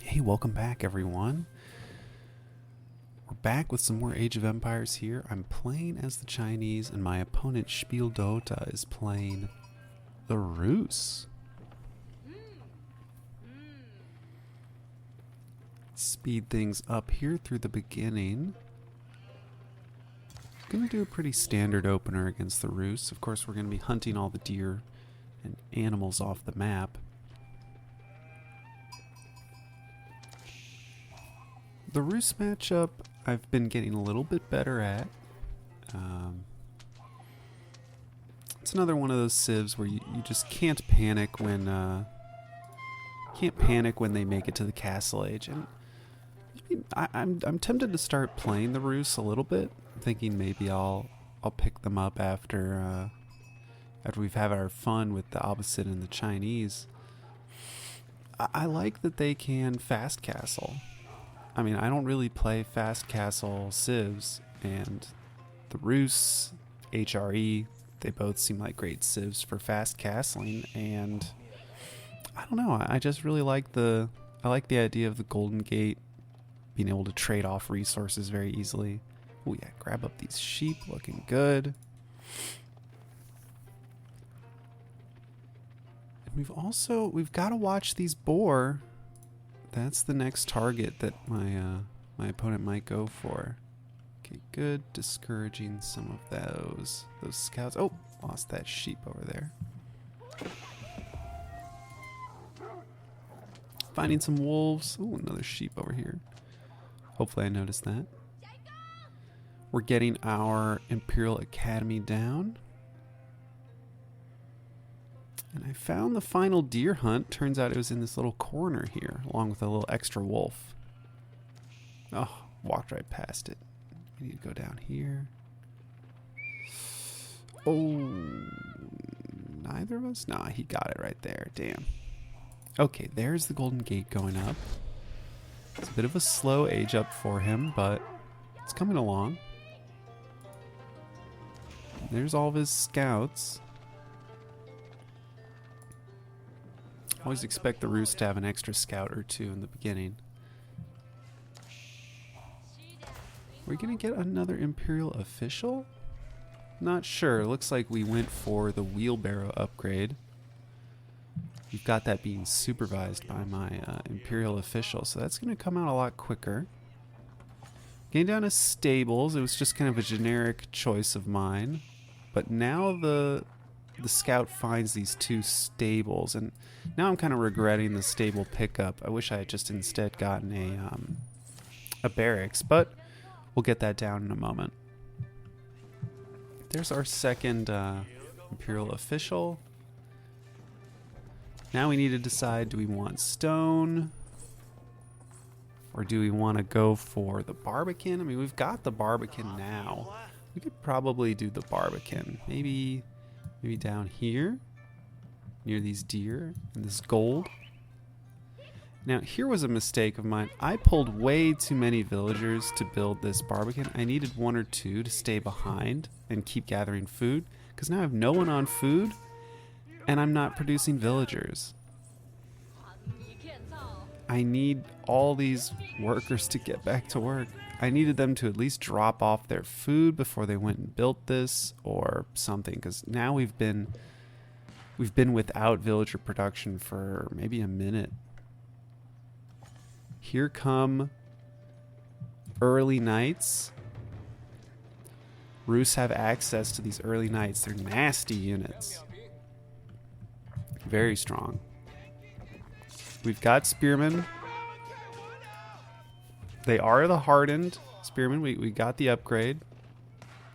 Hey, welcome back, everyone. We're back with some more Age of Empires here. I'm playing as the Chinese, and my opponent, Spiel Dota, is playing the Rus. Speed things up here through the beginning. Gonna do a pretty standard opener against the Rus. Of course, we're gonna be hunting all the deer and animals off the map. The Rus matchup, I've been getting a little bit better at. It's another one of those civs where you just can't panic when they make it to the castle age. And I'm tempted to start playing the Rus a little bit, thinking maybe I'll pick them up after we've had our fun with the opposite and the Chinese. I like that they can fast castle. I mean, I don't really play fast castle civs, and the Rus, HRE, they both seem like great civs for fast castling, and I don't know, I just really like the idea of the Golden Gate, being able to trade off resources very easily. Oh yeah, grab up these sheep, looking good. And we've got to watch these boar. That's the next target that my opponent might go for. Okay, good. Discouraging some of those scouts. Oh, lost that sheep over there. Finding some wolves. Oh, another sheep over here. Hopefully I noticed that. We're getting our Imperial Academy down. And I found the final deer hunt. Turns out it was in this little corner here, along with a little extra wolf. Oh, walked right past it. We need to go down here. Oh, neither of us? Nah, he got it right there. Damn. Okay, there's the Golden Gate going up. It's a bit of a slow age up for him, but it's coming along. There's all of his scouts. Always expect the Rus to have an extra scout or two in the beginning. We're gonna get another Imperial official? Not sure. Looks like we went for the wheelbarrow upgrade. We've got that being supervised by my Imperial official, so that's gonna come out a lot quicker. Getting down to stables, it was just kind of a generic choice of mine. But now the scout finds these two stables, and now I'm kind of regretting the stable pickup. I wish I had just instead gotten a barracks, but we'll get that down in a moment. There's our second Imperial official. Now we need to decide, do we want stone or do we want to go for the barbican? I mean, we've got the barbican now. We could probably do the barbican. Maybe down here near these deer and this gold. Now here was a mistake of mine. I pulled way too many villagers to build this barbican. I needed one or two to stay behind and keep gathering food, because now I have no one on food and I'm not producing villagers. I need all these workers to get back to work. I needed them to at least drop off their food before they went and built this or something, because now we've been without villager production for maybe a minute. Here come early nights. Rus have access to these early nights. They're nasty units. Very strong. We've got spearmen. They are the hardened spearmen. We got the upgrade.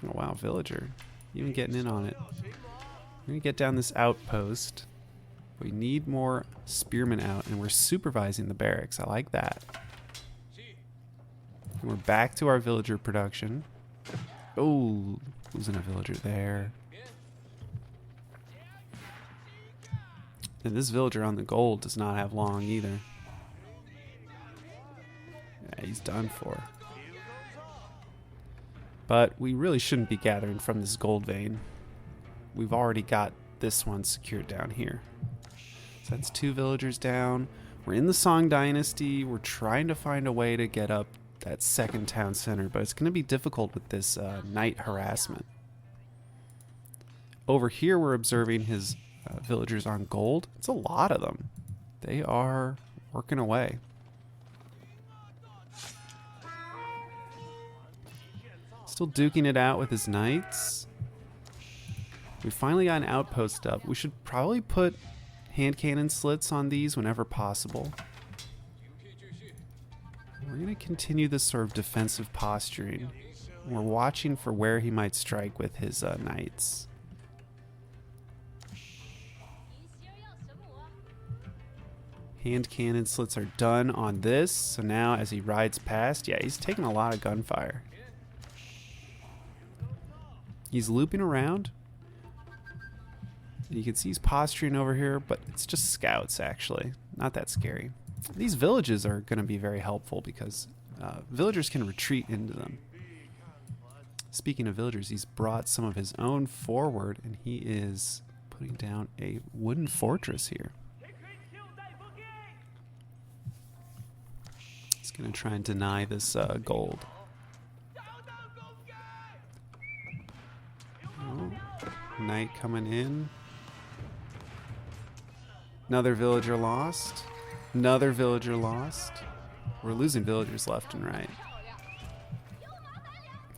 Oh wow, villager. Even getting in on it. We're going to get down this outpost. We need more spearmen out, and we're supervising the barracks. I like that. And we're back to our villager production. Oh, losing a villager there. And this villager on the gold does not have long either. Yeah, he's done for. But we really shouldn't be gathering from this gold vein. We've already got this one secured down here. So that's two villagers down. We're in the Song Dynasty. We're trying to find a way to get up that second town center, but it's going to be difficult with this night harassment. Over here, we're observing his villagers on gold. It's a lot of them. They are working away. Still duking it out with his knights. We finally got an outpost up. We should probably put hand cannon slits on these whenever possible. We're going to continue this sort of defensive posturing. We're watching for where he might strike with his knights. Hand cannon slits are done on this. So now as he rides past, yeah, he's taking a lot of gunfire. He's looping around. You can see he's posturing over here, but it's just scouts, actually. Not that scary. These villages are going to be very helpful because villagers can retreat into them. Speaking of villagers, he's brought some of his own forward, and he is putting down a wooden fortress here. He's going to try and deny this gold. Oh, knight coming in. Another villager lost. Another villager lost. We're losing villagers left and right.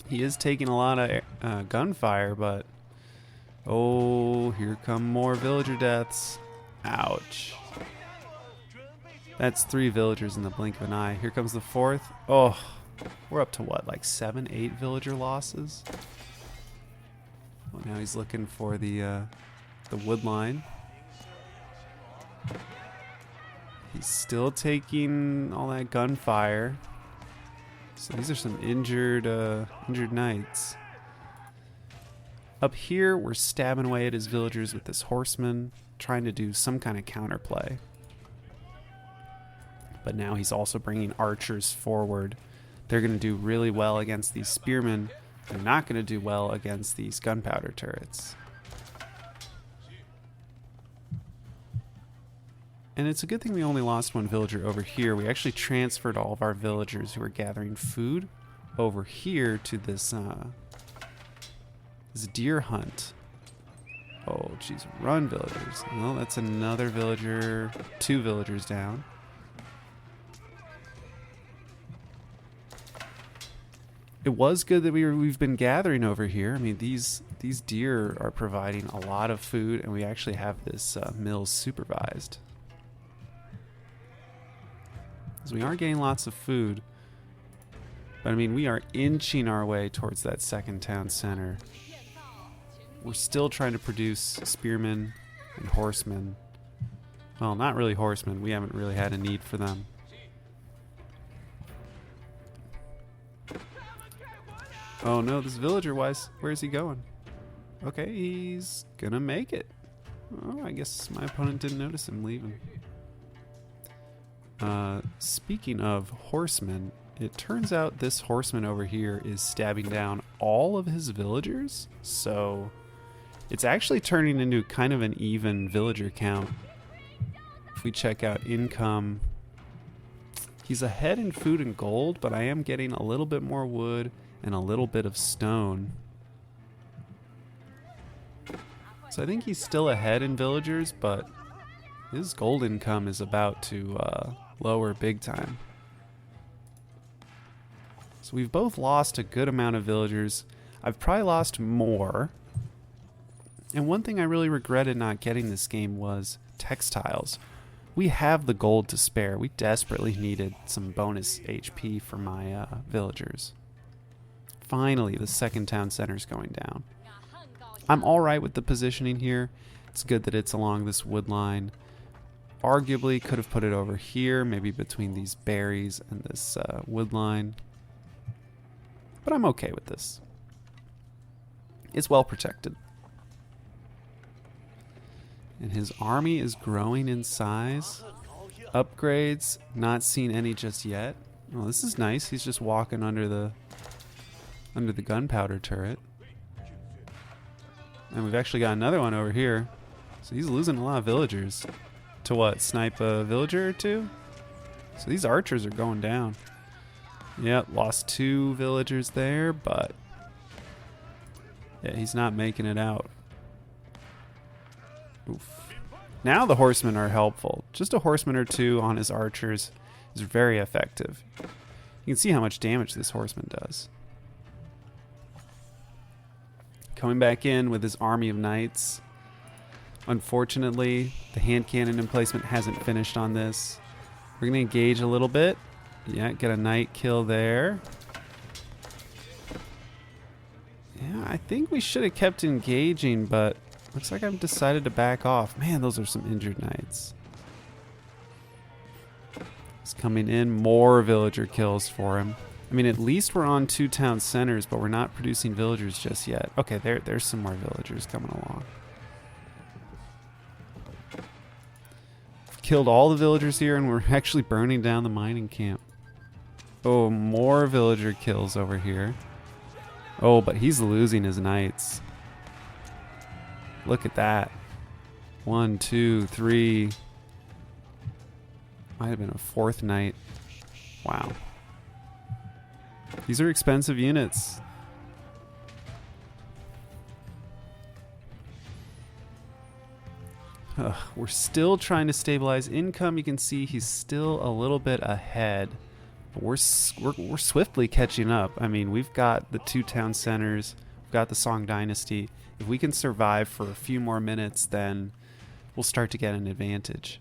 He is taking a lot of gunfire, but... oh, here come more villager deaths. Ouch. That's 3 villagers in the blink of an eye. Here comes the 4th. Oh, we're up to what, like 7, 8 villager losses? Well, now he's looking for the wood line. He's still taking all that gunfire. So these are some injured knights. Up here, we're stabbing away at his villagers with this horseman, trying to do some kind of counterplay. But now he's also bringing archers forward. They're going to do really well against these spearmen. They're not going to do well against these gunpowder turrets. And it's a good thing we only lost 1 villager over here. We actually transferred all of our villagers who were gathering food over here to this deer hunt. Oh, jeez. Run, villagers. Well, that's another villager. 2 villagers down. It was good that we've been gathering over here. I mean, these deer are providing a lot of food, and we actually have this mill supervised. So we are getting lots of food. But I mean, we are inching our way towards that second town center. We're still trying to produce spearmen and horsemen. Well, not really horsemen. We haven't really had a need for them. Oh no, this villager, where's he going? Okay, he's gonna make it. Oh, I guess my opponent didn't notice him leaving. Speaking of horsemen, it turns out this horseman over here is stabbing down all of his villagers. So it's actually turning into kind of an even villager count. If we check out income, he's ahead in food and gold, but I am getting a little bit more wood and a little bit of stone. So I think he's still ahead in villagers, but his gold income is about to lower big time. So we've both lost a good amount of villagers. I've probably lost more. And one thing I really regretted not getting this game was textiles. We have the gold to spare. We desperately needed some bonus HP for my villagers. Finally, the second town center's going down. I'm alright with the positioning here. It's good that it's along this wood line. Arguably could have put it over here, maybe between these berries and this wood line. But I'm okay with this. It's well protected. And his army is growing in size. Upgrades, not seen any just yet. Well, this is nice. He's just walking under the gunpowder turret. And we've actually got another one over here. So he's losing a lot of villagers. To what? Snipe a villager or two? So these archers are going down. Yep, lost 2 villagers there, but yeah, he's not making it out. Oof. Now the horsemen are helpful. Just a horseman or 2 on his archers is very effective. You can see how much damage this horseman does. Coming back in with his army of knights. Unfortunately, the hand cannon emplacement hasn't finished on this. We're going to engage a little bit. Yeah, get a knight kill there. Yeah, I think we should have kept engaging, but looks like I've decided to back off. Man, those are some injured knights. He's coming in. More villager kills for him. I mean, at least we're on 2 town centers, but we're not producing villagers just yet. Okay, there's some more villagers coming along. We've killed all the villagers here, and we're actually burning down the mining camp. Oh, more villager kills over here. Oh, but he's losing his knights. Look at that. 1, 2, 3. Might have been a 4th knight. Wow. These are expensive units. We're still trying to stabilize income. You can see he's still a little bit ahead. But we're swiftly catching up. I mean, we've got the 2 town centers. We've got the Song Dynasty. If we can survive for a few more minutes, then we'll start to get an advantage.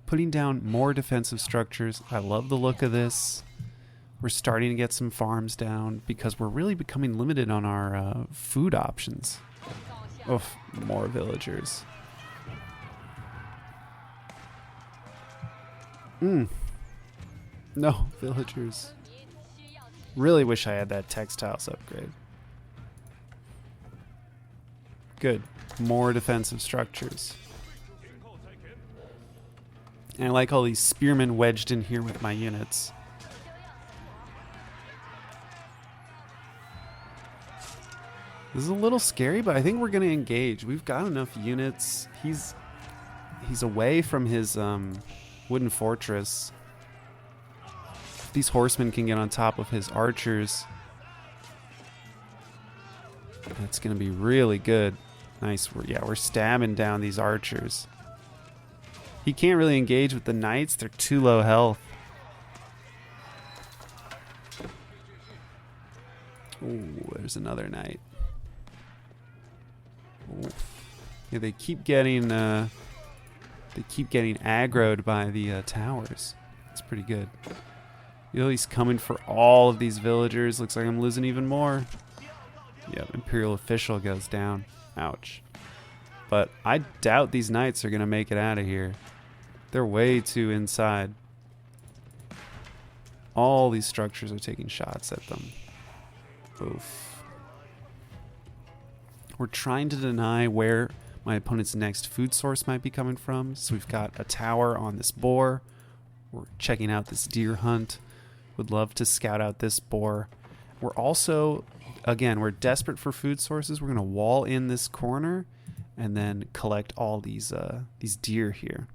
Putting down more defensive structures. I love the look of this. We're starting to get some farms down because we're really becoming limited on our food options. Oh, more villagers. No, villagers. Really wish I had that textiles upgrade. Good. More defensive structures. And I like all these spearmen wedged in here with my units. This is a little scary, but I think we're going to engage. We've got enough units. He's away from his wooden fortress. If these horsemen can get on top of his archers, that's going to be really good. Nice. We're stabbing down these archers. He can't really engage with the knights. They're too low health. Ooh, there's another knight. Yeah, they keep getting aggroed by the towers. It's pretty good. You know, he's coming for all of these villagers. Looks like I'm losing even more. Yep, Imperial official goes down. Ouch. But I doubt these knights are gonna make it out of here. They're way too inside. All these structures are taking shots at them. Oof. We're trying to deny where my opponent's next food source might be coming from. So we've got a tower on this boar. We're checking out this deer hunt. Would love to scout out this boar. We're also, again, we're desperate for food sources. We're going to wall in this corner and then collect all these deer here.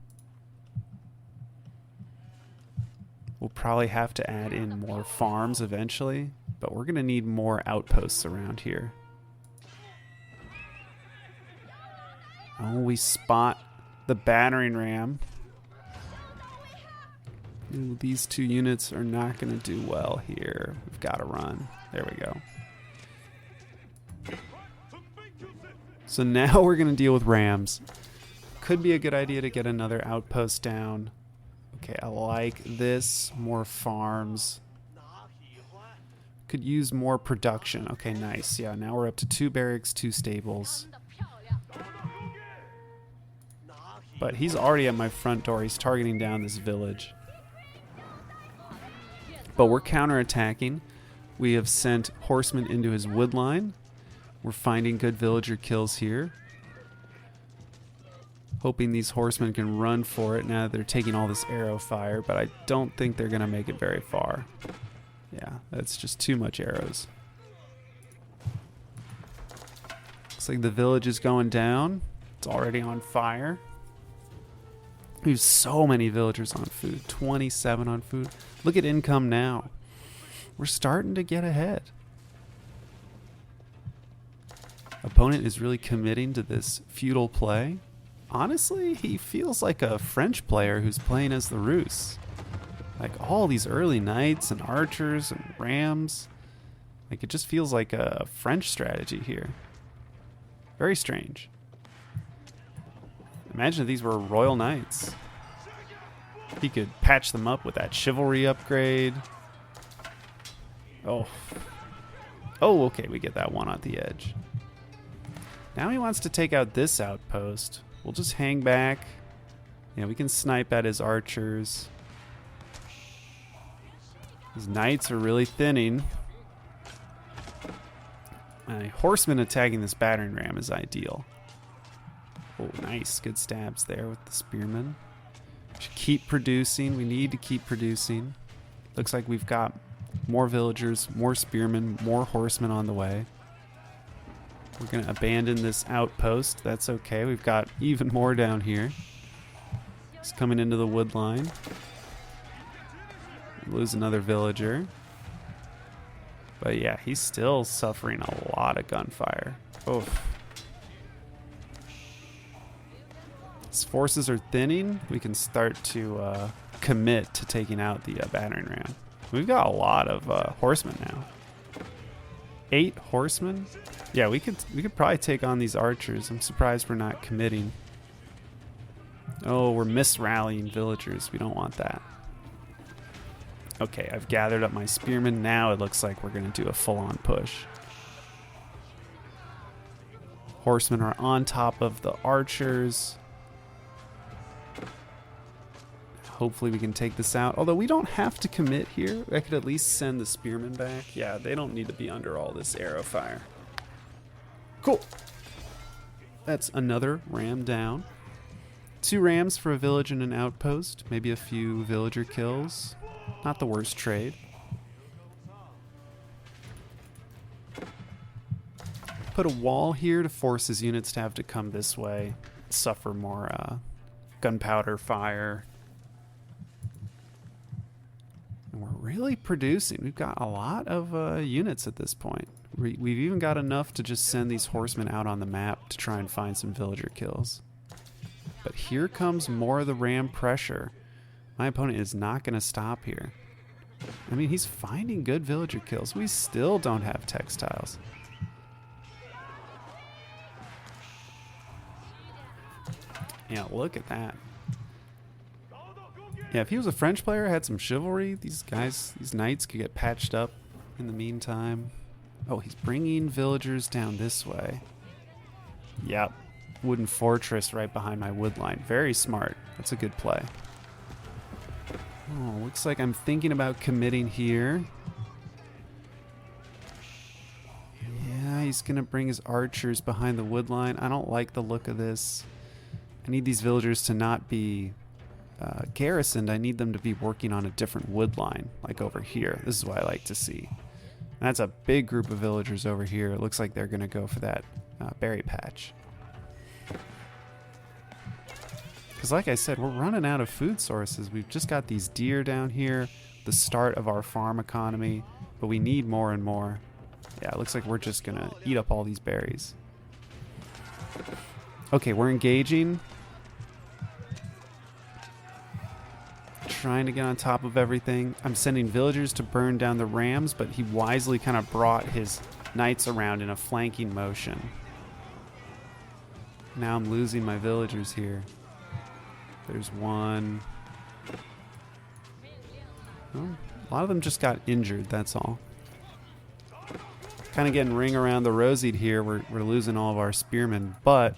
We'll probably have to add in more farms eventually, but we're going to need more outposts around here. Oh, we spot the battering ram. Ooh, these 2 units are not going to do well here. We've got to run. There we go. So now we're going to deal with rams. Could be a good idea to get another outpost down. Okay, I like this. More farms. Could use more production. Okay, nice. Yeah, now we're up to 2 barracks, 2 stables. But he's already at my front door. He's targeting down this village. But we're counterattacking. We have sent horsemen into his wood line. We're finding good villager kills here. Hoping these horsemen can run for it now that they're taking all this arrow fire, but I don't think they're going to make it very far. Yeah, that's just too much arrows. Looks like the village is going down. It's already on fire. We have so many villagers on food. 27 on food. Look at income now. We're starting to get ahead. Opponent is really committing to this feudal play. Honestly, he feels like a French player who's playing as the Rus. Like all these early knights and archers and rams. Like it just feels like a French strategy here. Very strange. Imagine if these were royal knights. He could patch them up with that chivalry upgrade. Oh. Oh, okay, we get that one on the edge. Now he wants to take out this outpost. We'll just hang back. Yeah, we can snipe at his archers. His knights are really thinning. My horseman attacking this battering ram is ideal. Oh, nice. Good stabs there with the spearmen. Should keep producing. We need to keep producing. Looks like we've got more villagers, more spearmen, more horsemen on the way. We're going to abandon this outpost. That's okay. We've got even more down here. He's coming into the wood line. Lose another villager. But yeah, he's still suffering a lot of gunfire. Oof. His forces are thinning. We can start to commit to taking out the battering ram. We've got a lot of horsemen now. 8 horsemen? Yeah, we could probably take on these archers. I'm surprised we're not committing. Oh, we're misrallying villagers. We don't want that. Okay, I've gathered up my spearmen. Now it looks like we're going to do a full-on push. Horsemen are on top of the archers. Hopefully we can take this out. Although we don't have to commit here. I could at least send the spearmen back. Yeah, they don't need to be under all this arrow fire. Cool. That's another ram down. 2 rams for a village and an outpost. Maybe a few villager kills. Not the worst trade. Put a wall here to force his units to have to come this way. Suffer more gunpowder fire. And we're really producing. We've got a lot of units at this point. We've even got enough to just send these horsemen out on the map to try and find some villager kills. But here comes more of the ram pressure. My opponent is not going to stop here. I mean, he's finding good villager kills. We still don't have textiles. Yeah, look at that. Yeah, if he was a French player, had some chivalry, these guys, these knights could get patched up in the meantime. Oh, he's bringing villagers down this way. Yep. Wooden fortress right behind my wood line. Very smart. That's a good play. Oh, looks like I'm thinking about committing here. Yeah, he's going to bring his archers behind the wood line. I don't like the look of this. I need these villagers to not be garrisoned. I need them to be working on a different wood line, like over here. This is what I like to see. And that's a big group of villagers over here. It looks like they're going to go for that berry patch. Because like I said, we're running out of food sources. We've just got these deer down here, the start of our farm economy, but we need more and more. Yeah, it looks like we're just going to eat up all these berries. Okay, we're engaging. Trying to get on top of everything. I'm sending villagers to burn down the rams, but he wisely kind of brought his knights around in a flanking motion. Now I'm losing my villagers here. There's one. Oh, a lot of them just got injured, that's all. Kind of getting ring around the rosied here. We're losing all of our spearmen, but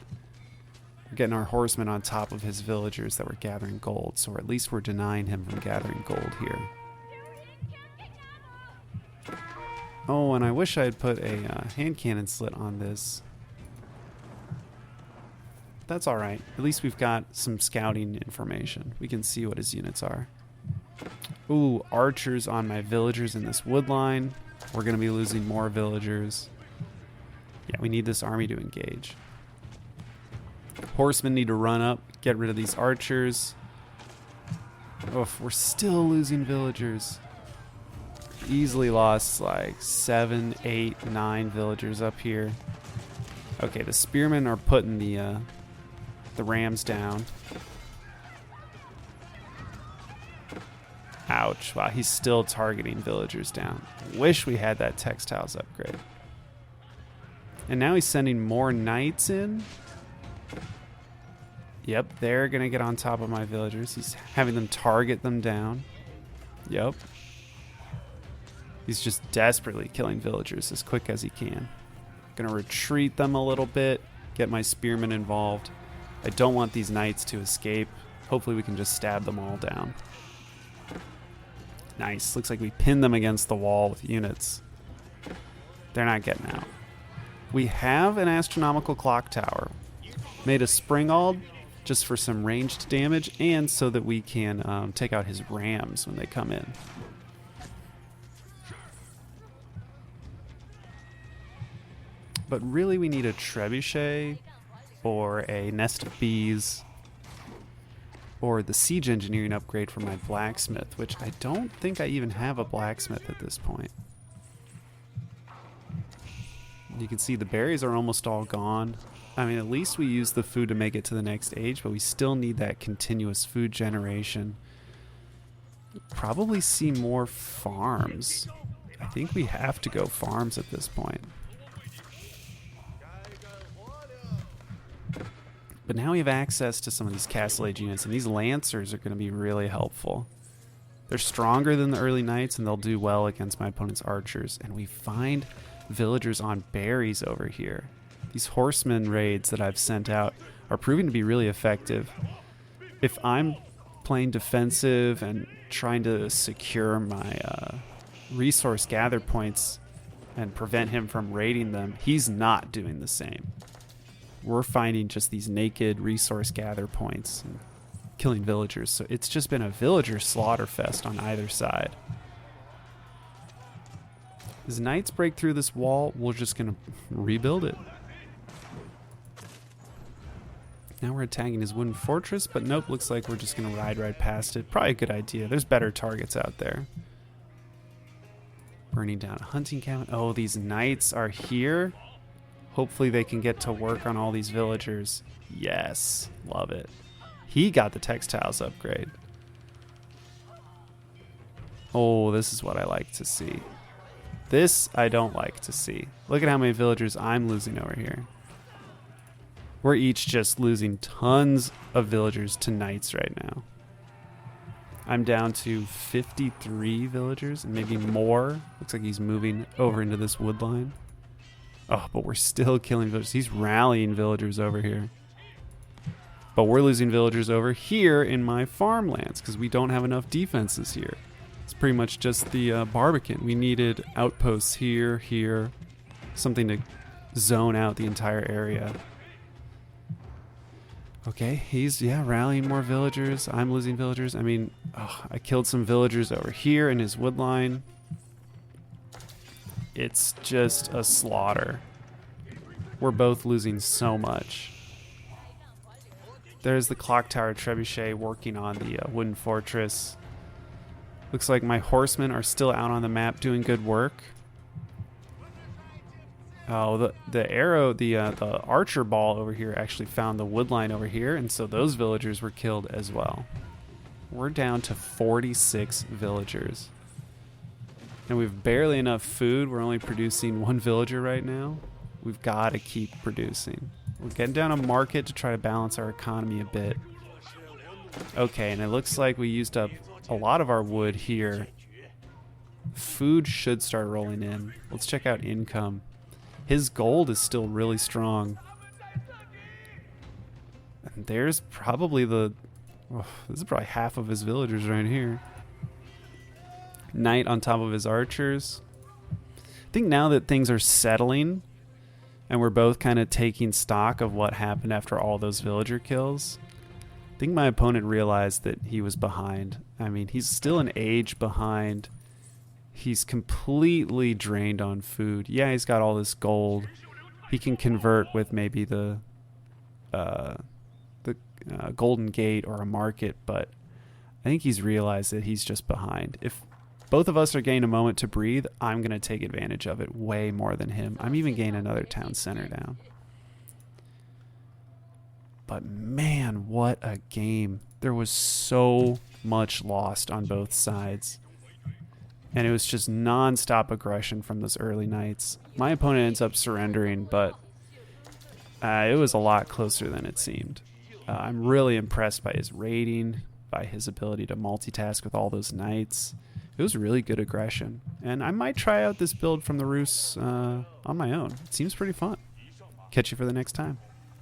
we're getting our horsemen on top of his villagers that were gathering gold, so at least we're denying him from gathering gold here. Oh, and I wish I had put a hand cannon slit on this. That's alright. At least we've got some scouting information. We can see what his units are. Ooh, archers on my villagers in this wood line. We're going to be losing more villagers. Yeah, we need this army to engage. Horsemen need to run up, get rid of these archers. Oof, we're still losing villagers. Easily lost like 7, 8, 9 villagers up here. Okay, the spearmen are putting the rams down. Ouch. Wow, he's still targeting villagers down. Wish we had that textiles upgrade. And now he's sending more knights in. Yep, they're going to get on top of my villagers. He's having them target them down. Yep. He's just desperately killing villagers as quick as he can. Going to retreat them a little bit, get my spearmen involved. I don't want these knights to escape. Hopefully we can just stab them all down. Nice. Looks like we pinned them against the wall with units. They're not getting out. We have an astronomical clock tower. Made a springald just for some ranged damage and so that we can take out his rams when they come in. But really we need a trebuchet or a nest of bees or the siege engineering upgrade for my blacksmith, which I don't think I even have a blacksmith at this point. You can see the berries are almost all gone. I mean, at least we use the food to make it to the next age, but we still need that continuous food generation. Probably see more farms. I think we have to go farms at this point. But now we have access to some of these castle age units, and these lancers are going to be really helpful. They're stronger than the early knights, and they'll do well against my opponent's archers. And we find villagers on berries over here. These horseman raids that I've sent out are proving to be really effective. If I'm playing defensive and trying to secure my resource gather points and prevent him from raiding them, he's not doing the same. We're finding just these naked resource gather points and killing villagers. So it's just been a villager slaughter fest on either side. As knights break through this wall, we're just going to rebuild it. Now we're attacking his wooden fortress, but nope, looks like we're just going to ride right past it. Probably a good idea. There's better targets out there. Burning down a hunting cabin. Oh, these knights are here. Hopefully they can get to work on all these villagers. Yes, love it. He got the textiles upgrade. Oh, this is what I like to see. This I don't like to see. Look at how many villagers I'm losing over here. We're each just losing tons of villagers to knights right now. I'm down to 53 villagers and maybe more. Looks like he's moving over into this wood line. Oh, but we're still killing villagers. He's rallying villagers over here. But we're losing villagers over here in my farmlands because we don't have enough defenses here. It's pretty much just the Barbican. We needed outposts here, here, something to zone out the entire area. Okay, he's, rallying more villagers. I'm losing villagers. I mean, I killed some villagers over here in his wood line. It's just a slaughter. We're both losing so much. There's the clock tower trebuchet working on the wooden fortress. Looks like my horsemen are still out on the map doing good work. Oh, the arrow, the archer ball over here actually found the wood line over here, and so those villagers were killed as well. We're down to 46 villagers. And we've barely enough food. We're only producing one villager right now. We've got to keep producing. We're getting down a market to try to balance our economy a bit. Okay, and it looks like we used up a lot of our wood here. Food should start rolling in. Let's check out income. His gold is still really strong. And there's probably this is probably half of his villagers right here. Knight on top of his archers. I think now that things are settling and we're both kind of taking stock of what happened after all those villager kills, I think my opponent realized that he was behind. I mean, he's still an age behind. He's completely drained on food. Yeah, he's got all this gold. He can convert with maybe the Golden Gate or a market, but I think he's realized that he's just behind. If both of us are gaining a moment to breathe, I'm going to take advantage of it way more than him. I'm even gaining another town center down. But man, what a game. There was so much lost on both sides. And it was just nonstop aggression from those early knights. My opponent ends up surrendering, but it was a lot closer than it seemed. I'm really impressed by his raiding, by his ability to multitask with all those knights. It was really good aggression. And I might try out this build from the Rus on my own. It seems pretty fun. Catch you for the next time.